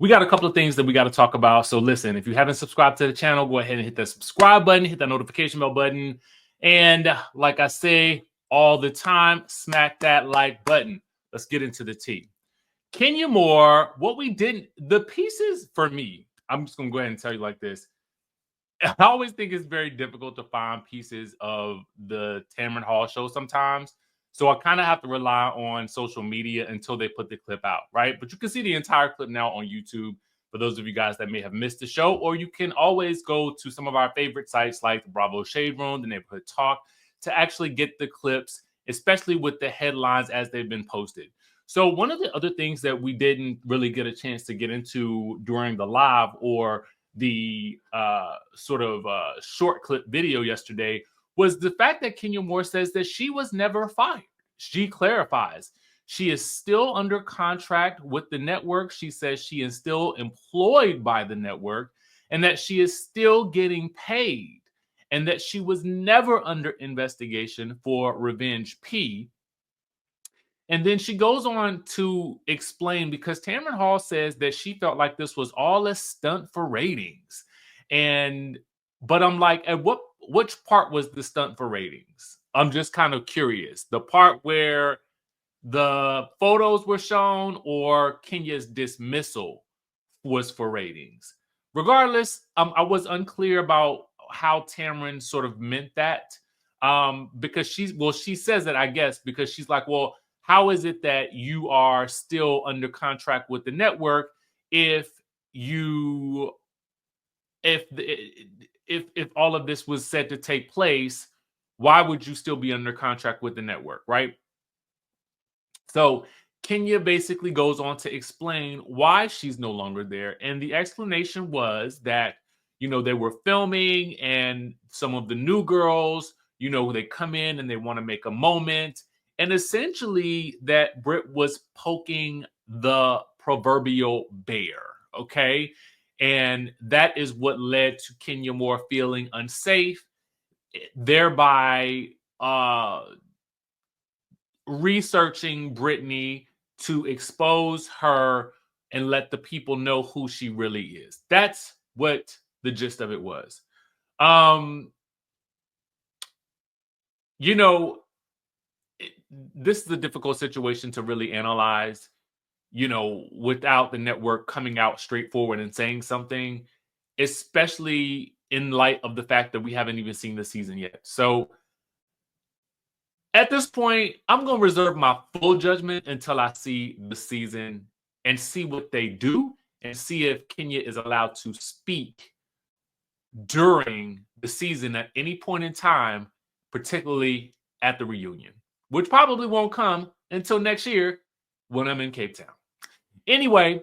We got a couple of things that we got to talk about. So listen, if you haven't subscribed to the channel, go ahead and hit that subscribe button, hit that notification bell button. And like I say all the time, smack that like button. Let's get into the tea. Kenya Moore, what we didn't, the pieces for me, I'm just going to go ahead and tell you like this. I always think it's very difficult to find pieces of the Tamron Hall show sometimes. So I kind of have to rely on social media until they put the clip out, right? But you can see the entire clip now on YouTube for those of you guys that may have missed the show, or you can always go to some of our favorite sites like the Bravo Shade Room, the Neighborhood Talk, to actually get the clips, especially with the headlines as they've been posted. So one of the other things that we didn't really get a chance to get into during the live or the sort of short clip video yesterday was the fact that Kenya Moore says that she was never fired. She clarifies she is still under contract with the network. She says she is still employed by the network and that she is still getting paid and that she was never under investigation for Revenge P. And then she goes on to explain because Tamron Hall says that she felt like this was all a stunt for ratings. But I'm like, at which part was the stunt for ratings? I'm just kind of curious. The part where the photos were shown or Kenya's dismissal was for ratings. Regardless, I was unclear about how Tamron sort of meant that. Because she says that, I guess, because she's like, well, how is it that you are still under contract with the network if all of this was said to take place? Why would you still be under contract with the network, right? So Kenya basically goes on to explain why she's no longer there, and the explanation was that they were filming, and some of the new girls, they come in and they want to make a moment. And essentially that Britt was poking the proverbial bear, okay? And that is what led to Kenya Moore feeling unsafe, thereby researching Brittany to expose her and let the people know who she really is. That's what the gist of it was. This is a difficult situation to really analyze, without the network coming out straightforward and saying something, especially in light of the fact that we haven't even seen the season yet. So at this point, I'm going to reserve my full judgment until I see the season and see what they do and see if Kenya is allowed to speak during the season at any point in time, particularly at the reunion, which probably won't come until next year when I'm in Cape Town. Anyway,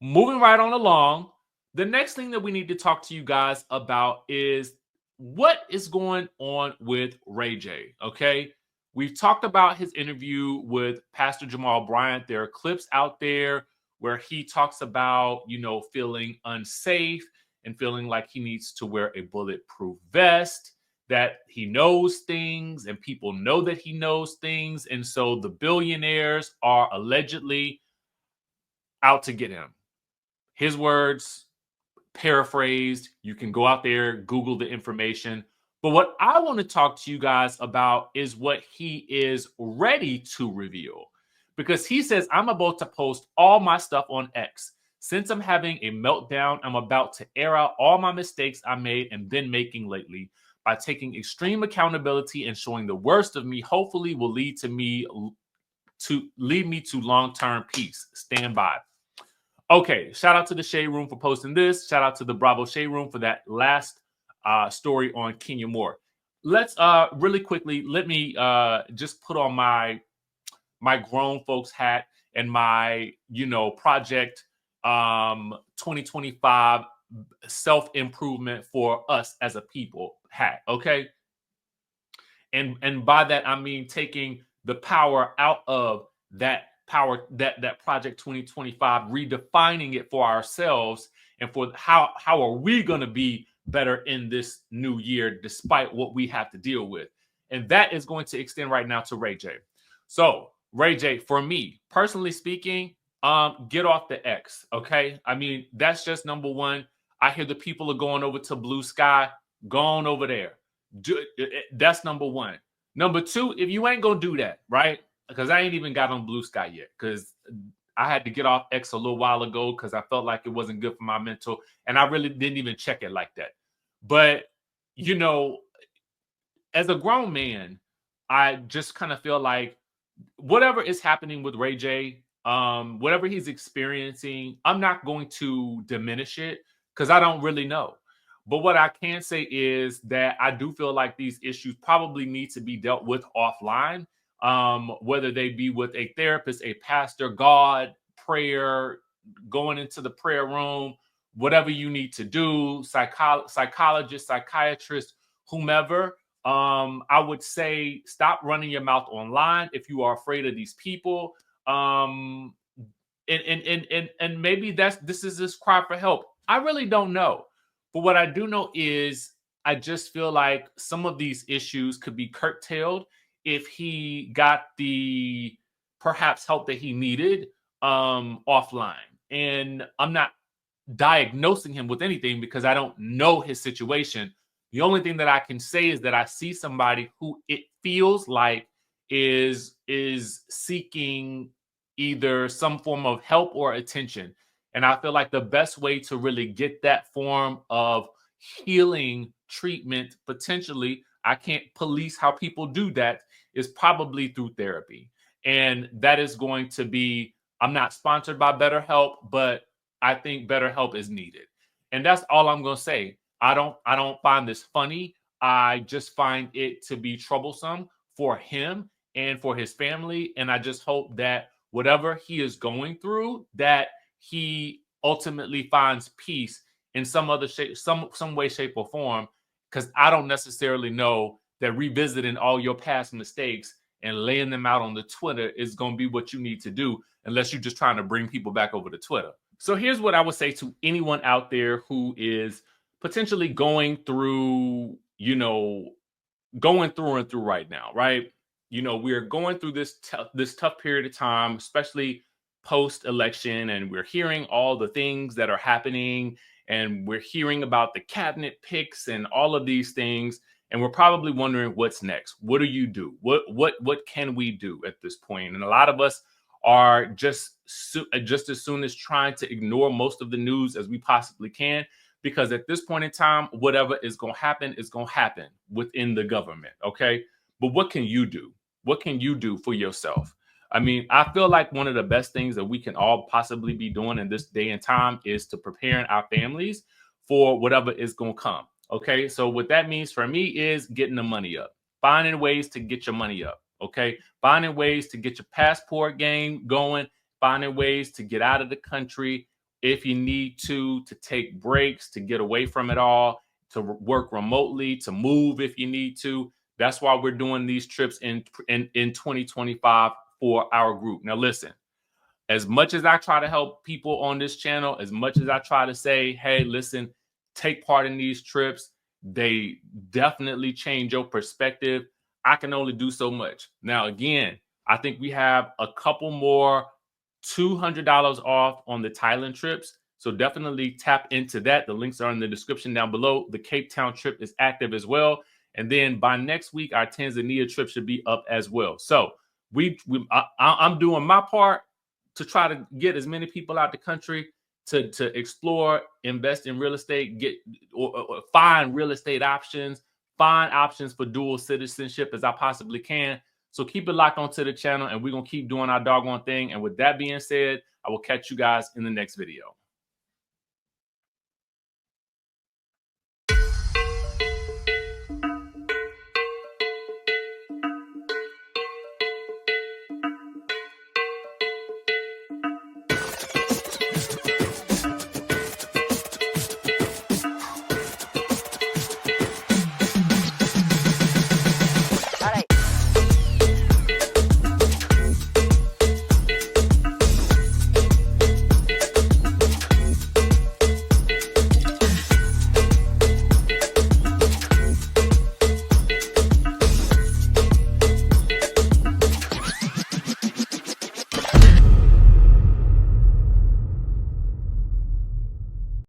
moving right on along, the next thing that we need to talk to you guys about is what is going on with Ray J, okay? We've talked about his interview with Pastor Jamal Bryant. There are clips out there where he talks about, feeling unsafe and feeling like he needs to wear a bulletproof vest, that he knows things and people know that he knows things. And so the billionaires are allegedly out to get him. His words, paraphrased. You can go out there, Google the information. But what I want to talk to you guys about is what he is ready to reveal. Because he says, I'm about to post all my stuff on X. Since I'm having a meltdown, I'm about to air out all my mistakes I made and been making lately. By taking extreme accountability and showing the worst of me, hopefully will lead me to long-term peace. Stand by. Okay, shout out to the Shade Room for posting this. Shout out to the Bravo Shade Room for that last story on Kenya Moore. Let's really quickly, let me just put on my grown folks hat and my, project 2025 self-improvement for us as a people hat, okay? And by that, I mean taking the power out of that power, that project 2025, redefining it for ourselves and for how are we going to be better in this new year despite what we have to deal with. And that is going to extend right now to Ray J. So Ray J, for me, personally speaking, get off the X. Okay. I mean, that's just number one. I hear the people are going over to Blue Sky. Go on over there. That's number one. Number two, if you ain't gonna do that, right? Because I ain't even got on Blue Sky yet, because I had to get off X a little while ago because I felt like it wasn't good for my mental, and I really didn't even check it like that. But you know, as a grown man, I just kind of feel like whatever is happening with Ray J, whatever he's experiencing, I'm not going to diminish it because I don't really know. But what I can say is that I do feel like these issues probably need to be dealt with offline, whether they be with a therapist, a pastor, God, prayer, going into the prayer room, whatever you need to do, psychologist, psychiatrist, whomever. I would say stop running your mouth online if you are afraid of these people. And maybe this is this cry for help. I really don't know. But what I do know is I just feel like some of these issues could be curtailed if he got the perhaps help that he needed offline. And I'm not diagnosing him with anything because I don't know his situation. The only thing that I can say is that I see somebody who it feels like is seeking either some form of help or attention. And I feel like the best way to really get that form of healing treatment, potentially, I can't police how people do that, is probably through therapy. And that is going to be, I'm not sponsored by BetterHelp, but I think BetterHelp is needed. And that's all I'm going to say. I don't find this funny. I just find it to be troublesome for him and for his family. And I just hope that whatever he is going through, that he ultimately finds peace in some other shape, some way, shape, or form. Because I don't necessarily know that revisiting all your past mistakes and laying them out on the Twitter is going to be what you need to do, unless you're just trying to bring people back over to Twitter. So here's what I would say to anyone out there who is potentially going through, going through and through right now, right? We're going through this tough period of time, especially post-election, and we're hearing all the things that are happening, and we're hearing about the cabinet picks and all of these things, and we're probably wondering what's next. What do you do? What can we do at this point? And a lot of us are just as soon as trying to ignore most of the news as we possibly can, because at this point in time, whatever is going to happen is going to happen within the government. Okay. But what can you do? What can you do for yourself? I mean, I feel like one of the best things that we can all possibly be doing in this day and time is to preparing our families for whatever is going to come. Okay. So what that means for me is getting the money up, finding ways to get your money up. Okay. Finding ways to get your passport game going, finding ways to get out of the country, if you need to take breaks, to get away from it all, to work remotely, to move if you need to. That's why we're doing these trips in 2025 for our group. Now, listen, as much as I try to help people on this channel, as much as I try to say, hey, listen, take part in these trips, they definitely change your perspective. I can only do so much. Now, again, I think we have a couple more $200 off on the Thailand trips. So definitely tap into that. The links are in the description down below. The Cape Town trip is active as well. And then by next week, our Tanzania trip should be up as well. So I'm doing my part to try to get as many people out the country to explore, invest in real estate, get or find real estate options, find options for dual citizenship as I possibly can. So keep it locked onto the channel, and we're going to keep doing our doggone thing. And with that being said, I will catch you guys in the next video.